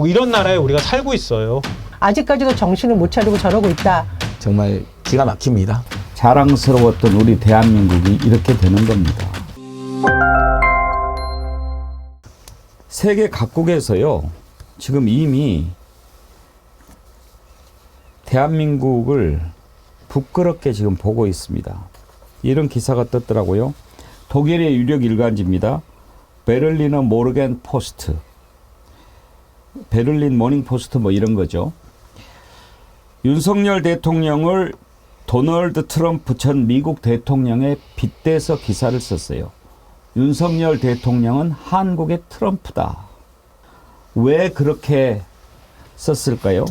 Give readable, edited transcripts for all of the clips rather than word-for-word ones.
뭐 이런 나라에 우리가 살고 있어요. 아직까지도 정신을 못 차리고 저러고 있다. 정말 기가 막힙니다. 자랑스러웠던 우리 대한민국이 이렇게 되는 겁니다. 세계 각국에서요, 지금 이미 대한민국을 부끄럽게 지금 보고 있습니다. 이런 기사가 떴더라고요. 독일의 유력 일간지입니다. 베를리너 모르겐 포스트, 베를린 모닝 포스트 뭐 이런 거죠. 윤석열 대통령을 도널드 트럼프 전 미국 대통령에 빗대서 기사를 썼어요. 윤석열 대통령은 한국의 트럼프다. 왜 그렇게 썼을까요?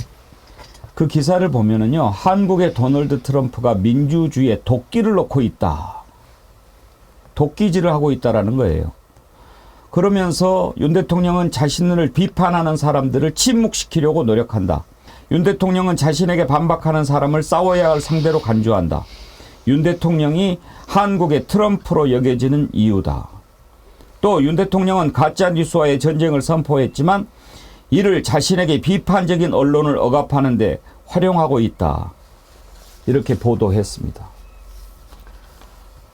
그 기사를 보면은요, 한국의 도널드 트럼프가 민주주의에 도끼를 놓고 있다. 도끼질을 하고 있다라는 거예요. 그러면서 윤 대통령은 자신을 비판하는 사람들을 침묵시키려고 노력한다. 윤 대통령은 자신에게 반박하는 사람을 싸워야 할 상대로 간주한다. 윤 대통령이 한국의 트럼프로 여겨지는 이유다. 또 윤 대통령은 가짜뉴스와의 전쟁을 선포했지만 이를 자신에게 비판적인 언론을 억압하는 데 활용하고 있다. 이렇게 보도했습니다.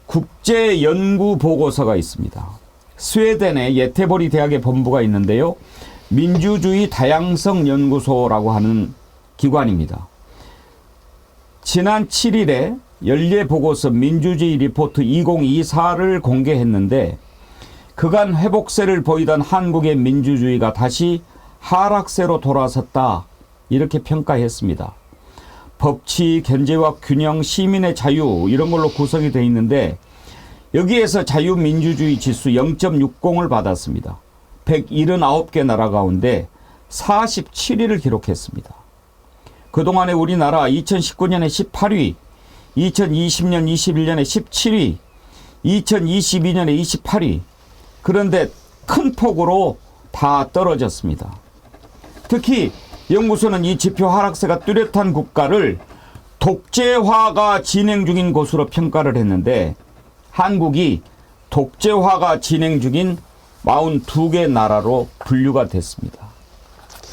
국제연구보고서가 있습니다. 스웨덴의 예테보리 대학의 본부가 있는데요. 민주주의 다양성 연구소라고 하는 기관입니다. 지난 7일에 연례보고서 민주주의 리포트 2024를 공개했는데 그간 회복세를 보이던 한국의 민주주의가 다시 하락세로 돌아섰다. 이렇게 평가했습니다. 법치, 견제와 균형, 시민의 자유 이런 걸로 구성이 되어 있는데 여기에서 자유민주주의 지수 0.60을 받았습니다. 179개 나라 가운데 47위를 기록했습니다. 그동안에 우리나라 2019년에 18위, 2020년, 21년에 17위, 2022년에 28위. 그런데 큰 폭으로 다 떨어졌습니다. 특히 연구소는 이 지표 하락세가 뚜렷한 국가를 독재화가 진행 중인 곳으로 평가를 했는데 한국이 독재화가 진행 중인 42개 나라로 분류가 됐습니다.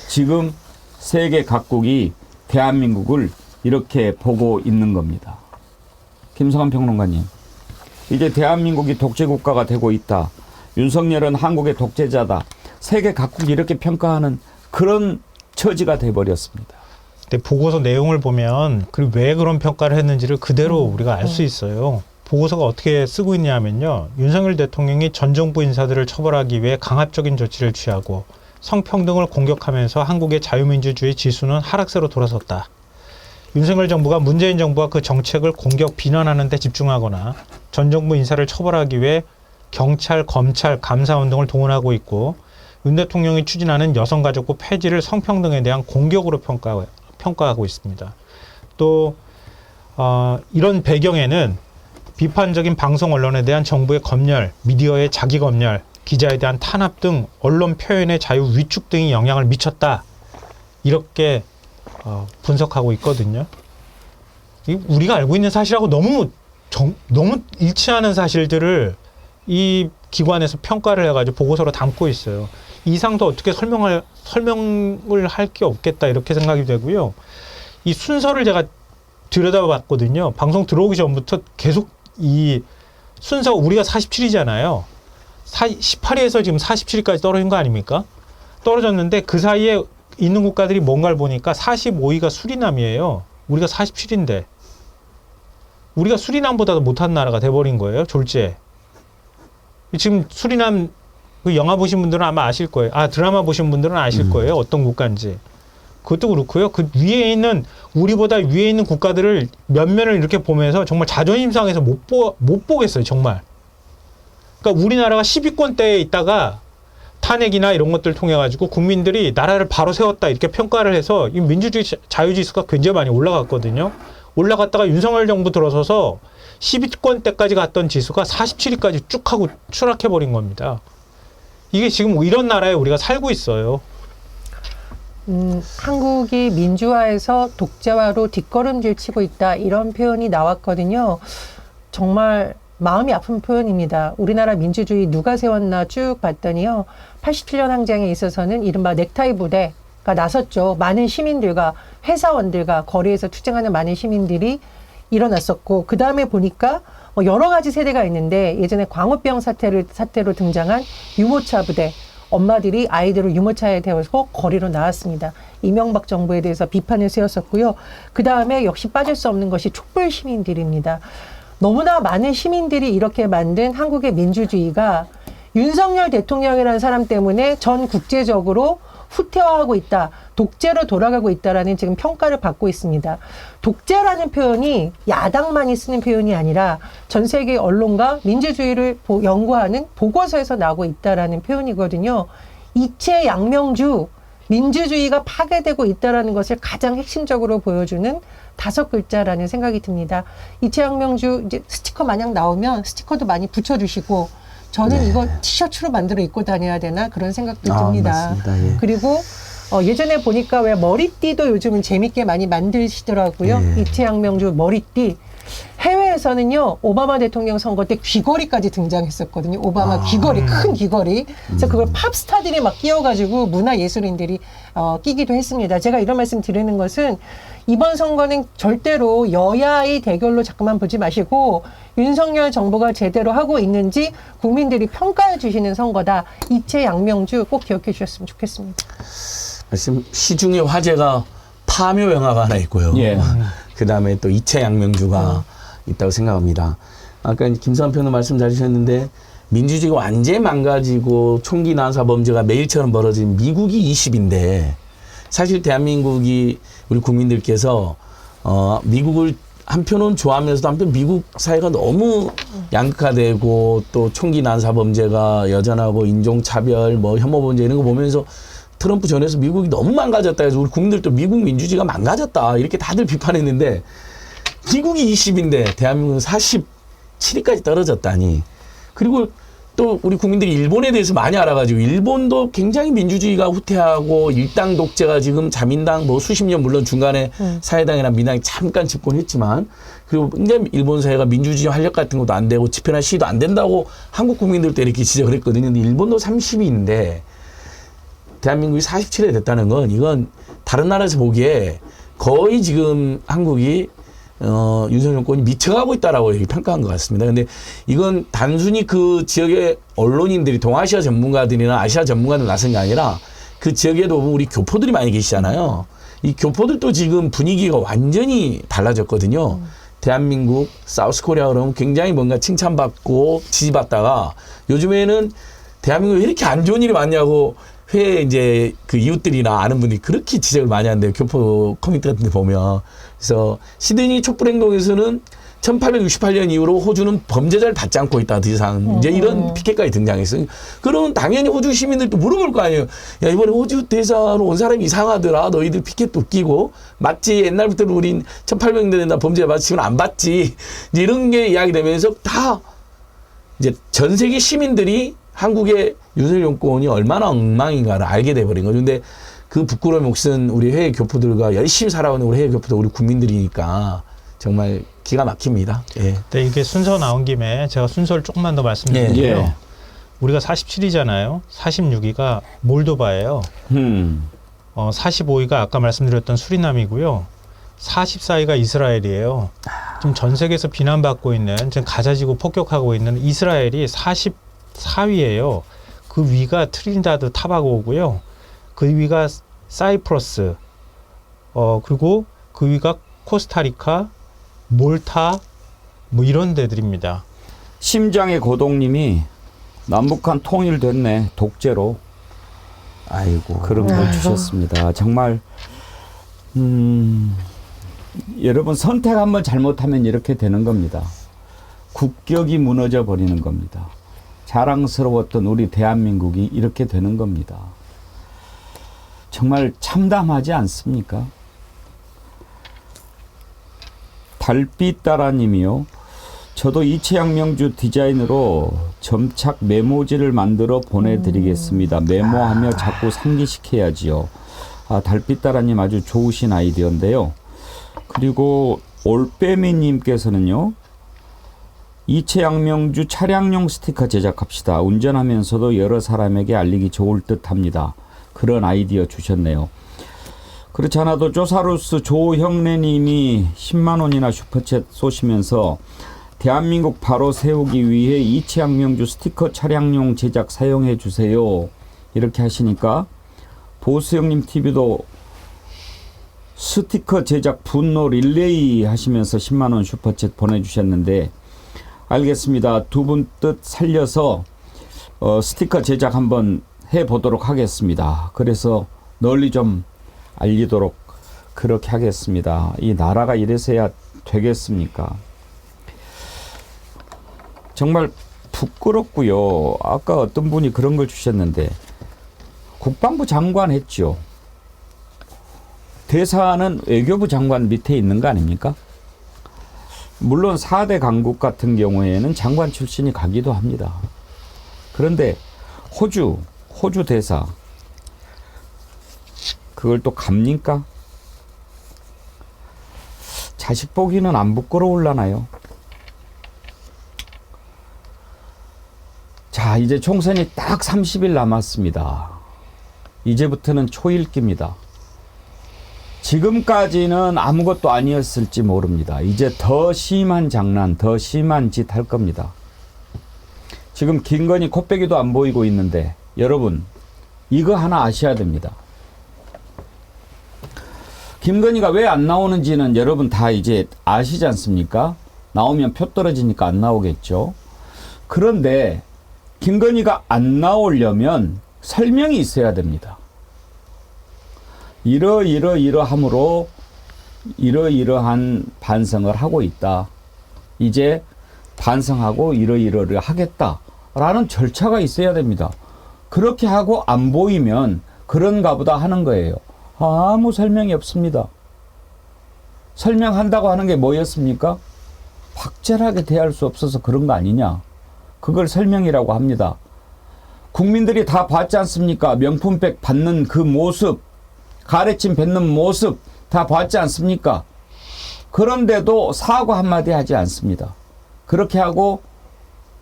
지금 세계 각국이 대한민국을 이렇게 보고 있는 겁니다. 김성환 평론가님, 이제 대한민국이 독재국가가 되고 있다. 윤석열은 한국의 독재자다. 세계 각국이 이렇게 평가하는 그런 처지가 돼버렸습니다. 근데 보고서 내용을 보면 왜 그런 평가를 했는지를 그대로 우리가 알 수 있어요. 보고서가 어떻게 쓰고 있냐면요. 윤석열 대통령이 전 정부 인사들을 처벌하기 위해 강압적인 조치를 취하고 성평등을 공격하면서 한국의 자유민주주의 지수는 하락세로 돌아섰다. 윤석열 정부가 문재인 정부와 그 정책을 공격 비난하는 데 집중하거나 전 정부 인사를 처벌하기 위해 경찰, 검찰, 감사운동을 동원하고 있고 윤 대통령이 추진하는 여성가족부 폐지를 성평등에 대한 공격으로 평가하고 있습니다. 또 이런 배경에는 비판적인 방송 언론에 대한 정부의 검열, 미디어의 자기 검열, 기자에 대한 탄압 등 언론 표현의 자유 위축 등이 영향을 미쳤다. 이렇게 분석하고 있거든요. 우리가 알고 있는 사실하고 너무 일치하는 사실들을 이 기관에서 평가를 해가지고 보고서로 담고 있어요. 이상 더 어떻게 설명을 할 게 없겠다 이렇게 생각이 되고요. 이 순서를 제가 들여다봤거든요. 방송 들어오기 전부터 계속 이 순서 우리가 47위잖아요. 18위에서 지금 47위까지 떨어진 거 아닙니까? 떨어졌는데 그 사이에 있는 국가들이 뭔가를 보니까 45위가 수리남이에요. 우리가 47위인데 우리가 수리남보다도 못한 나라가 돼버린 거예요. 졸지에. 지금 수리남 그 영화 보신 분들은 아마 아실 거예요. 드라마 보신 분들은 아실 거예요. 어떤 국가인지. 그것도 그렇고요. 그 위에 있는 우리보다 위에 있는 국가들을 면면을 이렇게 보면서 정말 자존심 상해서 못 보겠어요. 정말. 그러니까 우리나라가 10위권대에 있다가 탄핵이나 이런 것들을 통해 가지고 국민들이 나라를 바로 세웠다 이렇게 평가를 해서 이 민주주의 자유지수가 굉장히 많이 올라갔거든요. 올라갔다가 윤석열 정부 들어서서 10위권대까지 갔던 지수가 47위까지 쭉 하고 추락해버린 겁니다. 이게 지금 이런 나라에 우리가 살고 있어요. 한국이 민주화에서 독재화로 뒷걸음질 치고 있다 이런 표현이 나왔거든요. 정말 마음이 아픈 표현입니다. 우리나라 민주주의 누가 세웠나 쭉 봤더니요. 87년 항쟁에 있어서는 이른바 넥타이 부대, 나섰죠. 많은 시민들과 회사원들과 거리에서 투쟁하는 많은 시민들이 일어났었고, 그 다음에 보니까 여러 가지 세대가 있는데, 예전에 광우병 사태로 등장한 유모차 부대, 엄마들이 아이들을 유모차에 태워서 거리로 나왔습니다. 이명박 정부에 대해서 비판을 세웠었고요. 그 다음에 역시 빠질 수 없는 것이 촛불 시민들입니다. 너무나 많은 시민들이 이렇게 만든 한국의 민주주의가 윤석열 대통령이라는 사람 때문에 전 국제적으로 후퇴화하고 있다, 독재로 돌아가고 있다라는 지금 평가를 받고 있습니다. 독재라는 표현이 야당만이 쓰는 표현이 아니라 전 세계 언론과 민주주의를 연구하는 보고서에서 나오고 있다라는 표현이거든요. 이채 양명주, 민주주의가 파괴되고 있다라는 것을 가장 핵심적으로 보여주는 5글자라는 생각이 듭니다. 이채 양명주 이제 스티커 마냥 나오면 스티커도 많이 붙여주시고, 저는 이거 티셔츠로 만들어 입고 다녀야 되나 그런 생각도 듭니다. 맞습니다. 예. 그리고 예전에 보니까 왜 머리띠도 요즘은 재밌게 많이 만드시더라고요. 예. 이채양명주 머리띠. 해외에서는요, 오바마 대통령 선거 때 귀걸이까지 등장했었거든요. 오바마 귀걸이, 큰 귀걸이. 그래서 그걸 팝스타들이 막 끼워가지고 문화예술인들이 끼기도 했습니다. 제가 이런 말씀 드리는 것은 이번 선거는 절대로 여야의 대결로 자꾸만 보지 마시고 윤석열 정부가 제대로 하고 있는지 국민들이 평가해 주시는 선거다. 이채 양명주 꼭 기억해 주셨으면 좋겠습니다. 말씀 시중의 화제가 파묘 영화가 하나 있고요. 예. 그 다음에 또 이채 양명주가 있다고 생각합니다. 아까 김수환 평론 말씀 잘 주셨는데 민주주의가 완전히 망가지고 총기 난사 범죄가 매일처럼 벌어진 미국이 20인데 사실 대한민국이 우리 국민들께서 미국을 한편은 좋아하면서도 한편 미국 사회가 너무 양극화되고 또 총기 난사 범죄가 여전하고 인종차별 뭐 혐오 범죄 이런 거 보면서 트럼프 전에서 미국이 너무 망가졌다 해서 우리 국민들도 미국 민주주의가 망가졌다 이렇게 다들 비판했는데 미국이 20인데 대한민국은 47위까지 떨어졌다니. 그리고 또 우리 국민들이 일본에 대해서 많이 알아가지고 일본도 굉장히 민주주의가 후퇴하고 일당 독재가 지금 자민당 뭐 수십 년 물론 중간에 사회당이나 민당이 잠깐 집권했지만 그리고 굉장히 일본 사회가 민주주의 활력 같은 것도 안 되고 집회나 시위도 안 된다고 한국 국민들도 이렇게 지적을 했거든요. 근데 일본도 30위인데 대한민국이 47회 됐다는 건 이건 다른 나라에서 보기에 거의 지금 한국이 윤석열 정권이 미쳐가고 있다라고 평가한 것 같습니다. 근데 이건 단순히 그 지역의 언론인들이 동아시아 전문가들이나 아시아 전문가들 나선 게 아니라 그 지역에도 우리 교포들이 많이 계시잖아요. 이 교포들도 지금 분위기가 완전히 달라졌거든요. 대한민국, 사우스코리아 그러면 굉장히 뭔가 칭찬받고 지지받다가 요즘에는 대한민국에 왜 이렇게 안 좋은 일이 많냐고 회 이제 그 이웃들이나 아는 분들이 그렇게 지적을 많이 하는데요. 교포 커뮤니티 같은 데 보면. 그래서 시드니 촛불행동에서는 1868년 이후로 호주는 범죄자를 받지 않고 있다. 더 이상. 이제 이런 피켓까지 등장했어요. 그러면 당연히 호주 시민들도 물어볼 거 아니에요. 야, 이번에 호주 대사로 온 사람이 이상하더라. 너희들 피켓도 끼고. 맞지. 옛날부터 우린 1800년대 범죄자 받지. 지금 안 받지. 이제 이런 게 이야기되면서 다 이제 전 세계 시민들이 한국의 윤석열 정권이 얼마나 엉망인가를 알게 돼버린 거죠. 근데 그 부끄러운 몫은 우리 해외 교포들과 열심히 살아오는 우리 해외 교포들, 우리 국민들이니까 정말 기가 막힙니다. 예. 네, 이게 순서 나온 김에 제가 순서를 조금만 더 말씀드릴게요. 예. 우리가 47위잖아요. 46위가 몰도바예요. 45위가 아까 말씀드렸던 수리남이고요. 44위가 이스라엘이에요. 지금 전 세계에서 비난받고 있는, 지금 가자지구 폭격하고 있는 이스라엘이 44위예요. 그 위가 트리니다드 타바고고요. 그 위가 사이프러스, 그리고 그 위가 코스타리카, 몰타, 뭐 이런 데들입니다. 심장의 고동님이 남북한 통일됐네 독재로. 아이고. 그런 걸 주셨습니다. 정말 여러분 선택 한번 잘못하면 이렇게 되는 겁니다. 국격이 무너져 버리는 겁니다. 자랑스러웠던 우리 대한민국이 이렇게 되는 겁니다. 정말 참담하지 않습니까? 달빛따라님이요. 저도 이채양명주 디자인으로 점착 메모지를 만들어 보내드리겠습니다. 메모하며 자꾸 상기시켜야지요. 달빛따라님 아주 좋으신 아이디어인데요. 그리고 올빼미님께서는요. 이채양명주 차량용 스티커 제작합시다. 운전하면서도 여러 사람에게 알리기 좋을 듯합니다. 그런 아이디어 주셨네요. 그렇지 않아도 조사루스 조형래님이 10만 원이나 슈퍼챗 쏘시면서 대한민국 바로 세우기 위해 이채양명주 스티커 차량용 제작 사용해 주세요. 이렇게 하시니까 보수형님 TV도 스티커 제작 분노 릴레이 하시면서 10만 원 슈퍼챗 보내주셨는데 알겠습니다. 두 분 뜻 살려서 스티커 제작 한번 해보도록 하겠습니다. 그래서 널리 좀 알리도록 그렇게 하겠습니다. 이 나라가 이래서야 되겠습니까? 정말 부끄럽고요. 아까 어떤 분이 그런 걸 주셨는데 국방부 장관 했죠. 대사는 외교부 장관 밑에 있는 거 아닙니까? 물론 4대 강국 같은 경우에는 장관 출신이 가기도 합니다. 그런데 호주 대사 그걸 또 갑니까? 자식 보기는 안 부끄러울라나요? 자, 이제 총선이 딱 30일 남았습니다. 이제부터는 초읽기입니다. 지금까지는 아무것도 아니었을지 모릅니다. 이제 더 심한 장난, 더 심한 짓 할 겁니다. 지금 김건희 코빼기도 안 보이고 있는데 여러분 이거 하나 아셔야 됩니다. 김건희가 왜 안 나오는지는 여러분 다 이제 아시지 않습니까? 나오면 표 떨어지니까 안 나오겠죠. 그런데 김건희가 안 나오려면 설명이 있어야 됩니다. 이러이러함으로 이러이러한 반성을 하고 있다. 이제 반성하고 이러이러를 하겠다라는 절차가 있어야 됩니다. 그렇게 하고 안 보이면 그런가 보다 하는 거예요. 아무 설명이 없습니다. 설명한다고 하는 게 뭐였습니까? 박절하게 대할 수 없어서 그런 거 아니냐. 그걸 설명이라고 합니다. 국민들이 다 봤지 않습니까? 명품백 받는 그 모습, 가래침 뱉는 모습 다 봤지 않습니까? 그런데도 사과 한마디 하지 않습니다. 그렇게 하고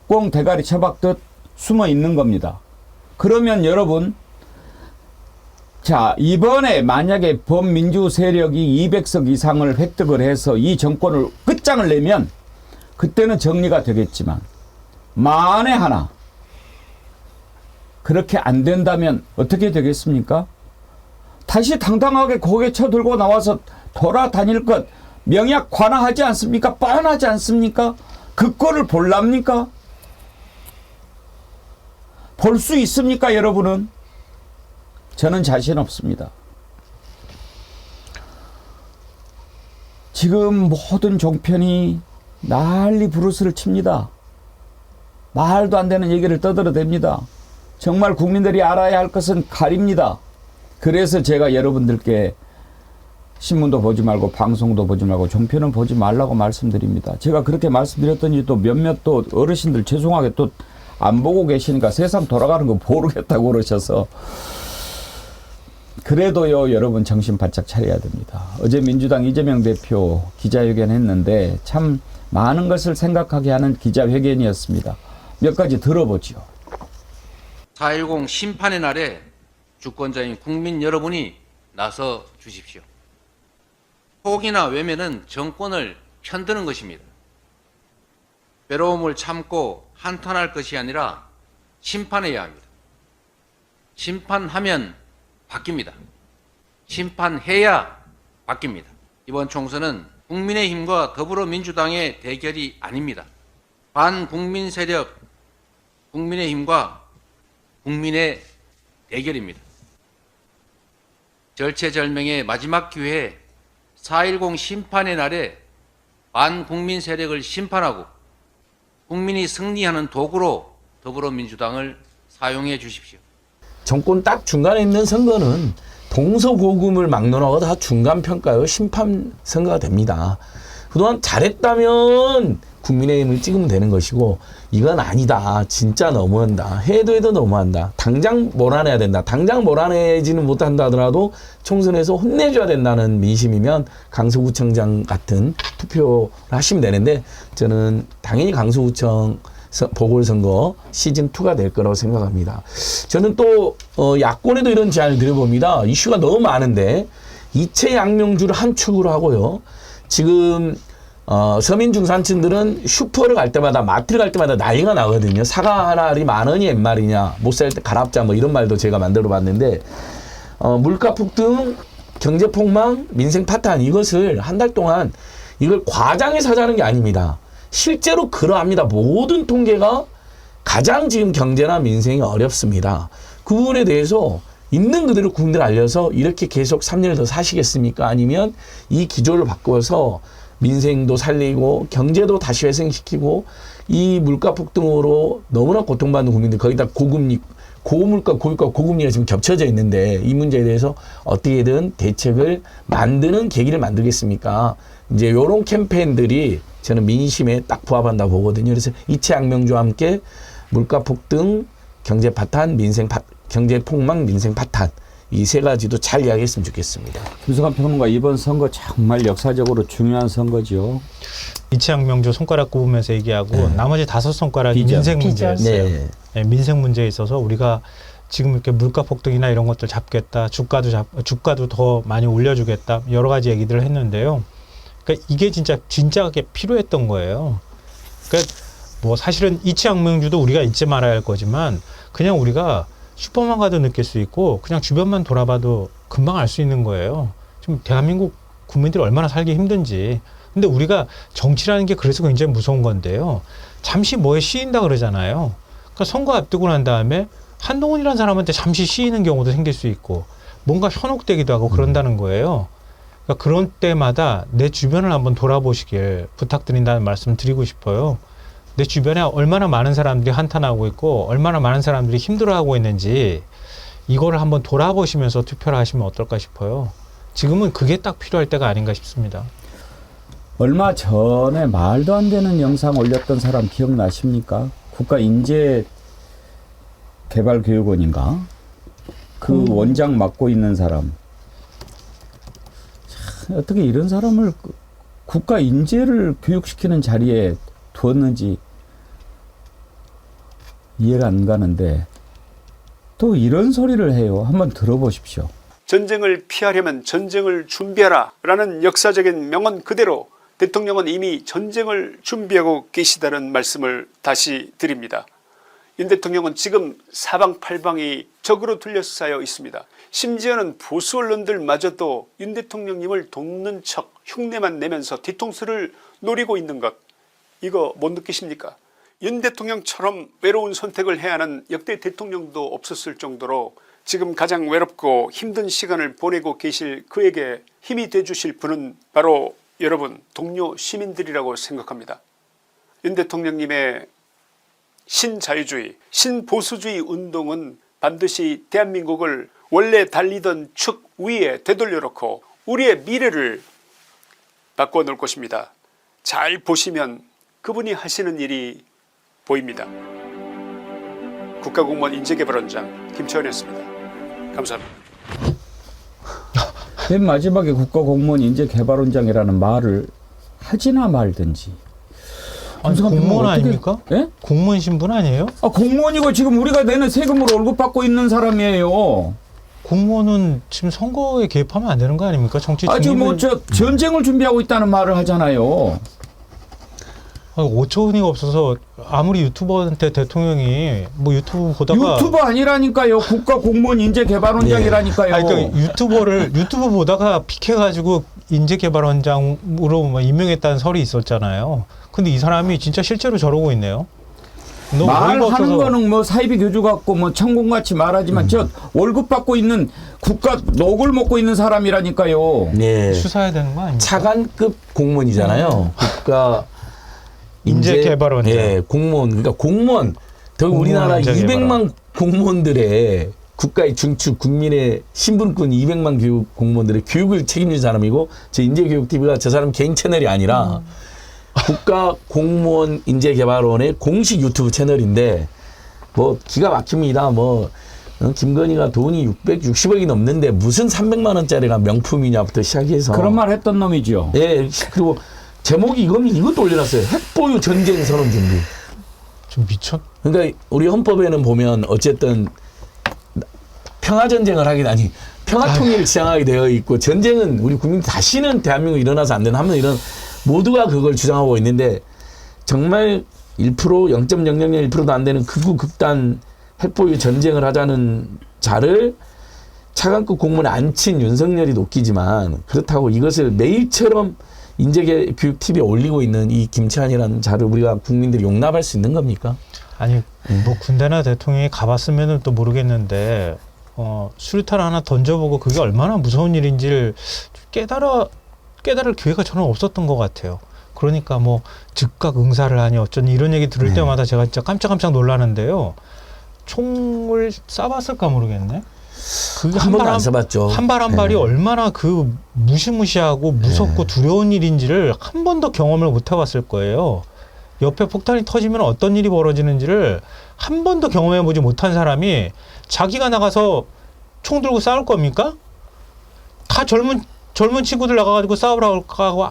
꽁 대가리 쳐박듯 숨어 있는 겁니다. 그러면 여러분, 자, 이번에 만약에 범민주 세력이 200석 이상을 획득을 해서 이 정권을 끝장을 내면 그때는 정리가 되겠지만 만에 하나 그렇게 안 된다면 어떻게 되겠습니까? 다시 당당하게 고개 쳐들고 나와서 돌아다닐 것 명약 관화하지 않습니까? 뻔하지 않습니까? 그 꼴을 볼랍니까? 볼 수 있습니까, 여러분은? 저는 자신 없습니다. 지금 모든 종편이 난리 부르스를 칩니다. 말도 안 되는 얘기를 떠들어댑니다. 정말 국민들이 알아야 할 것은 가립니다. 그래서 제가 여러분들께 신문도 보지 말고 방송도 보지 말고 종편은 보지 말라고 말씀드립니다. 제가 그렇게 말씀드렸더니 또 몇몇 또 어르신들 죄송하게 또 안 보고 계시니까 세상 돌아가는 거 모르겠다고 그러셔서 그래도요 여러분 정신 바짝 차려야 됩니다. 어제 민주당 이재명 대표 기자회견 했는데 참 많은 것을 생각하게 하는 기자회견이었습니다. 몇 가지 들어보죠. 4.10 심판의 날에 주권자인 국민 여러분이 나서 주십시오. 포기나 외면은 정권을 편드는 것입니다. 외로움을 참고 한탄할 것이 아니라 심판해야 합니다. 심판하면 바뀝니다. 심판해야 바뀝니다. 이번 총선은 국민의힘과 더불어민주당의 대결이 아닙니다. 반국민 세력 국민의힘과 국민의 대결입니다. 절체절명의 마지막 기회에 4.10 심판의 날에 반국민 세력을 심판하고 국민이 승리하는 도구로 더불어민주당을 사용해 주십시오. 정권 딱 중간에 있는 선거는 동서고금을 막론하고 다 중간평가요. 심판선거가 됩니다. 그동안 잘했다면 국민의힘을 찍으면 되는 것이고 이건 아니다. 진짜 너무한다. 해도 너무한다. 당장 몰아내야 된다. 당장 몰아내지는 못한다 하더라도 총선에서 혼내줘야 된다는 민심이면 강서구청장 같은 투표를 하시면 되는데 저는 당연히 강서구청 보궐선거 시즌2가 될 거라고 생각합니다. 저는 또 야권에도 이런 제안을 드려봅니다. 이슈가 너무 많은데 이체 양명주를 한 축으로 하고요. 지금 서민 중산층들은 슈퍼를 갈 때마다 마트를 갈 때마다 난리가 나거든요. 사과 한 알이 10,000원이 웬 말이냐. 못 살 때 가랍자 뭐 이런 말도 제가 만들어 봤는데 물가 폭등, 경제 폭망, 민생 파탄 이것을 한 달 동안 이걸 과장해서 하자는 게 아닙니다. 실제로 그러합니다. 모든 통계가 가장 지금 경제나 민생이 어렵습니다. 그 부분에 대해서 있는 그대로 국민들 알려서 이렇게 계속 3년을 더 사시겠습니까? 아니면 이 기조를 바꿔서 민생도 살리고 경제도 다시 회생시키고 이 물가 폭등으로 너무나 고통받는 국민들 거기다 고금리, 고물가, 고유가, 고금리가 지금 겹쳐져 있는데 이 문제에 대해서 어떻게든 대책을 만드는 계기를 만들겠습니까? 이제 이런 캠페인들이 저는 민심에 딱 부합한다 보거든요. 그래서 이체 양명주와 함께 물가 폭등, 경제 파탄, 경제 폭망, 민생 파탄 이 세 가지도 잘 이야기했으면 좋겠습니다. 김성환 평론가 이번 선거 정말 역사적으로 중요한 선거죠. 이채양명주 손가락 꼽으면서 얘기하고 네. 나머지 5손가락이 비전. 민생 문제였어요. 네. 네, 민생 문제에 있어서 우리가 지금 이렇게 물가 폭등이나 이런 것들 잡겠다, 주가도 더 많이 올려주겠다 여러 가지 얘기들을 했는데요. 그러니까 이게 진짜게 필요했던 거예요. 그러니까 뭐 사실은 이채양명주도 우리가 잊지 말아야 할 거지만 그냥 우리가 슈퍼만 가도 느낄 수 있고 그냥 주변만 돌아봐도 금방 알 수 있는 거예요. 지금 대한민국 국민들이 얼마나 살기 힘든지. 근데 우리가 정치라는 게 그래서 굉장히 무서운 건데요. 잠시 뭐에 씌인다 그러잖아요. 그러니까 선거 앞두고 난 다음에 한동훈이라는 사람한테 잠시 씌이는 경우도 생길 수 있고 뭔가 현혹되기도 하고 그런다는 거예요. 그러니까 그런 때마다 내 주변을 한번 돌아보시길 부탁드린다는 말씀 드리고 싶어요. 내 주변에 얼마나 많은 사람들이 한탄하고 있고 얼마나 많은 사람들이 힘들어하고 있는지 이거를 한번 돌아보시면서 투표를 하시면 어떨까 싶어요. 지금은 그게 딱 필요할 때가 아닌가 싶습니다. 얼마 전에 말도 안 되는 영상 올렸던 사람 기억나십니까? 국가인재개발교육원인가? 그 원장 맡고 있는 사람. 참, 어떻게 이런 사람을 국가인재를 교육시키는 자리에 두었는지 이해가 안 가는데 또 이런 소리를 해요. 한번 들어보십시오. 전쟁을 피하려면 전쟁을 준비하라 라는 역사적인 명언 그대로 대통령은 이미 전쟁을 준비하고 계시다는 말씀을 다시 드립니다. 윤 대통령은 지금 사방팔방이 적으로 둘러싸여 있습니다. 심지어는 보수 언론들마저도 윤 대통령님을 돕는 척 흉내만 내면서 뒤통수를 노리고 있는 것, 이거 못 느끼십니까? 윤 대통령처럼 외로운 선택을 해야 하는 역대 대통령도 없었을 정도로 지금 가장 외롭고 힘든 시간을 보내고 계실 그에게 힘이 돼주실 분은 바로 여러분 동료 시민들이라고 생각합니다. 윤 대통령님의 신자유주의, 신보수주의 운동은 반드시 대한민국을 원래 달리던 축 위에 되돌려놓고 우리의 미래를 바꿔놓을 것입니다. 잘 보시면 그분이 하시는 일이 보입니다. 국가공무원 인재개발원장 김채원이었습니다. 감사합니다. 맨 마지막에 국가공무원 인재개발원장이라는 말을 하지나 말든지. 아니, 김성환 공무원 평론가 어떻게- 아닙니까? 예? 공무원 신분 아니에요? 아, 공무원이고 지금 우리가 내는 세금으로 월급 받고 있는 사람이에요. 공무원은 지금 선거에 개입하면 안 되는 거 아닙니까? 정치 아, 지금 뭐 중립을 전쟁을 준비하고 있다는 말을 하잖아요. 어처구니가 없어서 아무리 유튜버한테 대통령이 뭐 유튜브 보다가 유튜버 아니라니까요. 국가공무원 인재개발원장이라니까요. 아니, 그러니까 유튜브 보다가 픽해가지고 인재개발원장으로 뭐 임명했다는 설이 있었잖아요. 근데 이 사람이 진짜 실제로 저러고 있네요. 너무 어이가 말하는 없어서. 거는 뭐 사이비 교주 같고 뭐 천공같이 말하지만 저 월급 받고 있는 국가 녹을 먹고 있는 사람이라니까요. 네. 수사해야 되는 거 아닙니까? 차관급 공무원이잖아요. 국가 인재개발원장. 예, 공무원. 그러니까 공무원. 더 공무원 우리나라 인재개발원. 200만 공무원들의 국가의 중추, 국민의 신분권 200만 교육 공무원들의 교육을 책임진 사람이고 저 인재교육TV가 저 사람 개인 채널이 아니라 국가 공무원 인재개발원의 공식 유튜브 채널인데 뭐 기가 막힙니다. 뭐 김건희가 돈이 660억이 넘는데 무슨 300만 원짜리가 명품이냐부터 시작해서 그런 말 했던 놈이죠. 예, 그리고 제목이 이것도 올려놨어요. 핵보유 전쟁 선언 준비. 좀 미쳤. 그러니까 우리 헌법에는 보면 어쨌든 평화 전쟁을 하게 아니 평화 통일을 지향하게 되어 있고 전쟁은 우리 국민 다시는 대한민국 일어나서 안 되는 한번 이런 모두가 그걸 주장하고 있는데 정말 1% 0.001%도 안 되는 극우 극단 핵보유 전쟁을 하자는 자를 차관급 공무원에 앉힌 윤석열이 웃기지만 그렇다고 이것을 매일처럼 인재교육 TV에 올리고 있는 이 김치환이라는 자를 우리가 국민들이 용납할 수 있는 겁니까? 아니 뭐 군대나 대통령이 가봤으면 또 모르겠는데 수류탄 하나 던져보고 그게 얼마나 무서운 일인지를 깨달을 기회가 저는 없었던 것 같아요. 그러니까 뭐 즉각 응사를 하니 어쩌니 이런 얘기 들을 때마다 제가 진짜 깜짝깜짝 놀라는데요. 총을 쏴봤을까 모르겠네. 그게 한 번도 안 써봤죠. 한 발 한 발이 얼마나 그 무시무시하고 무섭고 두려운 일인지를 한 번도 경험을 못 해봤을 거예요. 옆에 폭탄이 터지면 어떤 일이 벌어지는지를 한 번도 경험해보지 못한 사람이 자기가 나가서 총 들고 싸울 겁니까? 다 젊은 친구들 나가가지고 싸우라고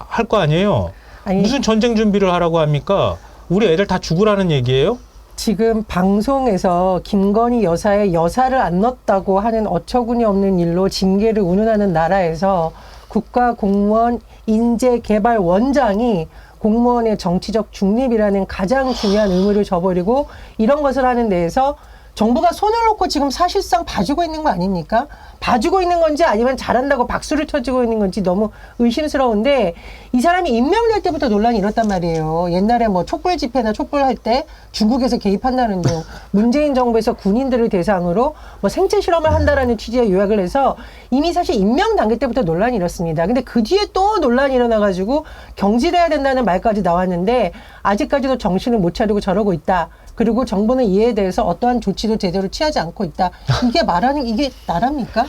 할 거 아니에요. 아니, 무슨 전쟁 준비를 하라고 합니까? 우리 애들 다 죽으라는 얘기예요? 지금 방송에서 김건희 여사의 여사를 안 넣었다고 하는 어처구니 없는 일로 징계를 운운하는 나라에서 국가공무원 인재개발원장이 공무원의 정치적 중립이라는 가장 중요한 의무를 저버리고 이런 것을 하는 데에서 정부가 손을 놓고 지금 사실상 봐주고 있는 거 아닙니까? 봐주고 있는 건지 아니면 잘한다고 박수를 쳐주고 있는 건지 너무 의심스러운데 이 사람이 임명될 때부터 논란이 일었단 말이에요. 옛날에 뭐 촛불 집회나 촛불 할 때 중국에서 개입한다는 등 문재인 정부에서 군인들을 대상으로 뭐 생체 실험을 한다라는 취지의 요약을 해서 이미 사실 임명 단계 때부터 논란이 일었습니다. 근데 그 뒤에 또 논란이 일어나가지고 경질해야 된다는 말까지 나왔는데 아직까지도 정신을 못 차리고 저러고 있다. 그리고 정부는 이에 대해서 어떠한 조치도 제대로 취하지 않고 있다. 이게 말하는 이게 나라입니까?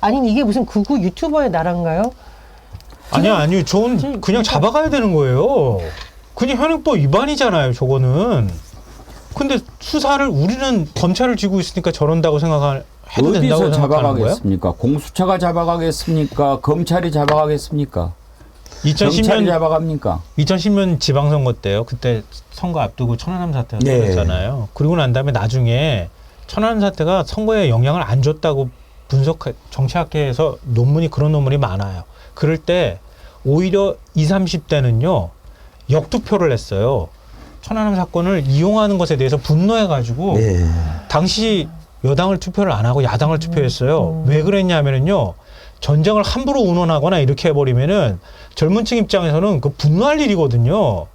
아니면 이게 무슨 극우 유튜버의 나라인가요? 아니요. 저는 그냥 잡아가야 되는 거예요. 그냥 현행법 위반이잖아요, 저거는. 근데 수사를 우리는 검찰을 쥐고 있으니까 저런다고 해도 된다고 어디서 생각하는 거예요? 잡아가겠습니까? 공수처가 잡아가겠습니까? 검찰이 잡아가겠습니까? 경찰이 2010년 잡아갑니까? 2010년 지방선거 때요. 그때 선거 앞두고 천안함 사태가 터졌잖아요. 그리고 난 다음에 나중에 천안함 사태가 선거에 영향을 안 줬다고 정치학계에서 그런 논문이 많아요. 그럴 때 오히려 20, 30대는요. 역투표를 했어요. 천안함 사건을 이용하는 것에 대해서 분노해가지고 당시 여당을 투표를 안 하고 야당을 투표했어요. 왜 그랬냐면요. 전쟁을 함부로 운운하거나 이렇게 해버리면은 젊은 층 입장에서는 그 분노할 일이거든요.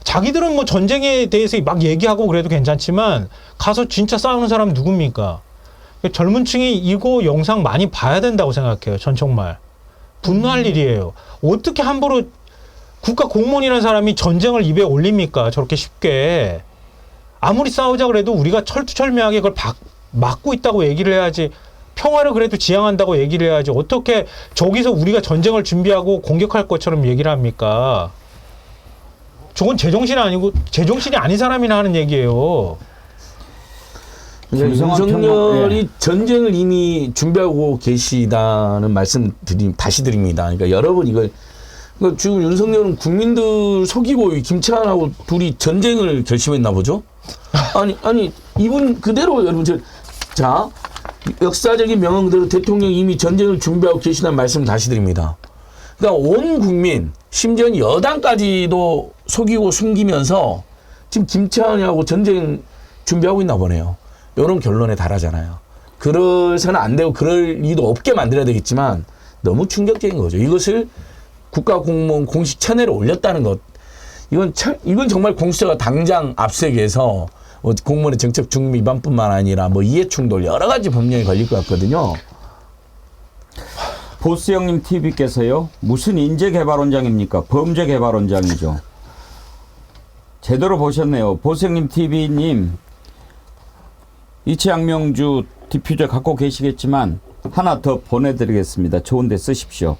자기들은 뭐 전쟁에 대해서 막 얘기하고 그래도 괜찮지만 가서 진짜 싸우는 사람 누굽니까? 젊은 층이 이거 영상 많이 봐야 된다고 생각해요. 전 정말. 분노할 일이에요. 어떻게 함부로 국가 공무원이라는 사람이 전쟁을 입에 올립니까? 저렇게 쉽게. 아무리 싸우자 그래도 우리가 철두철미하게 그걸 막고 있다고 얘기를 해야지. 평화를 그래도 지향한다고 얘기를 해야지. 어떻게 저기서 우리가 전쟁을 준비하고 공격할 것처럼 얘기를 합니까? 저건 제정신이 아닌 사람이나 하는 얘기예요. 윤석열이 전쟁을 이미 준비하고 계시다는 말씀 다시 드립니다. 그러니까 여러분 그러니까 지금 윤석열은 국민들 속이고 김치환하고 둘이 전쟁을 결심했나 보죠? 아니 이분 그대로 여러분 자 역사적인 명언 그대로 대통령이 이미 전쟁을 준비하고 계시다는 말씀 다시 드립니다. 그러니까 온 국민 심지어 여당까지도 속이고 숨기면서 지금 김치환하고 전쟁 준비하고 있나 보네요. 이런 결론에 달하잖아요. 그래서는 안 되고 그럴 리도 없게 만들어야 되겠지만 너무 충격적인 거죠. 이것을 국가공무원 공식 채널에 올렸다는 것. 이건 정말 공수처가 당장 압수해서 공무원의 정책 중립 위반뿐만 아니라 뭐 이해충돌 여러 가지 법령이 걸릴 것 같거든요. 보스 형님 TV께서요. 무슨 인재개발원장입니까? 범죄개발원장이죠. 제대로 보셨네요. 보스 형님 TV님 이채양명주 디퓨저 갖고 계시겠지만 하나 더 보내드리겠습니다. 좋은데 쓰십시오.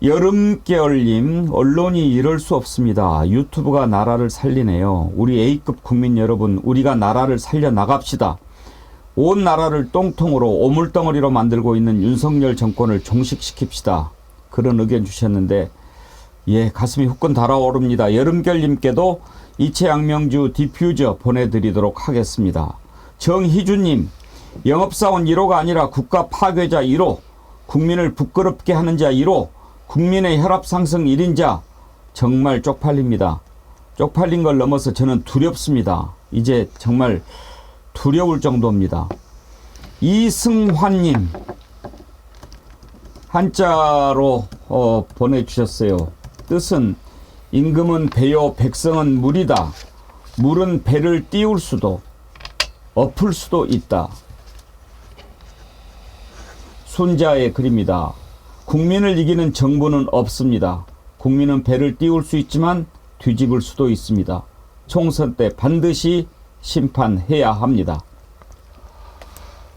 여름개월님, 언론이 이럴 수 없습니다. 유튜브가 나라를 살리네요. 우리 A급 국민 여러분, 우리가 나라를 살려나갑시다. 온 나라를 똥통으로 오물덩어리로 만들고 있는 윤석열 정권을 종식시킵시다. 그런 의견 주셨는데 예, 가슴이 후끈 달아오릅니다. 여름결님께도 이채양명주 디퓨저 보내드리도록 하겠습니다. 정희주님, 영업사원 1호가 아니라 국가 파괴자 1호, 국민을 부끄럽게 하는 자 1호, 국민의 혈압 상승 1인자. 정말 쪽팔립니다. 쪽팔린 걸 넘어서 저는 두렵습니다. 이제 정말 두려울 정도입니다. 이승환님 한자로 보내주셨어요. 뜻은 임금은 배요 백성은 물이다. 물은 배를 띄울 수도 엎을 수도 있다. 순자의 글입니다. 국민을 이기는 정부는 없습니다. 국민은 배를 띄울 수 있지만 뒤집을 수도 있습니다. 총선 때 반드시 심판해야 합니다.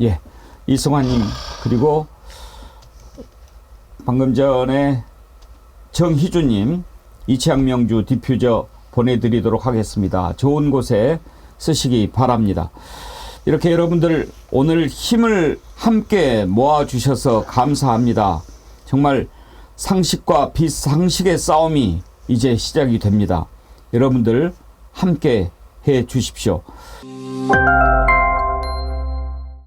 예, 이승환님 그리고 방금 전에 정희주님 이채양명주 디퓨저 보내드리도록 하겠습니다. 좋은 곳에 쓰시기 바랍니다. 이렇게 여러분들 오늘 힘을 함께 모아주셔서 감사합니다. 정말 상식과 비상식의 싸움이 이제 시작이 됩니다. 여러분들 함께 해 주십시오.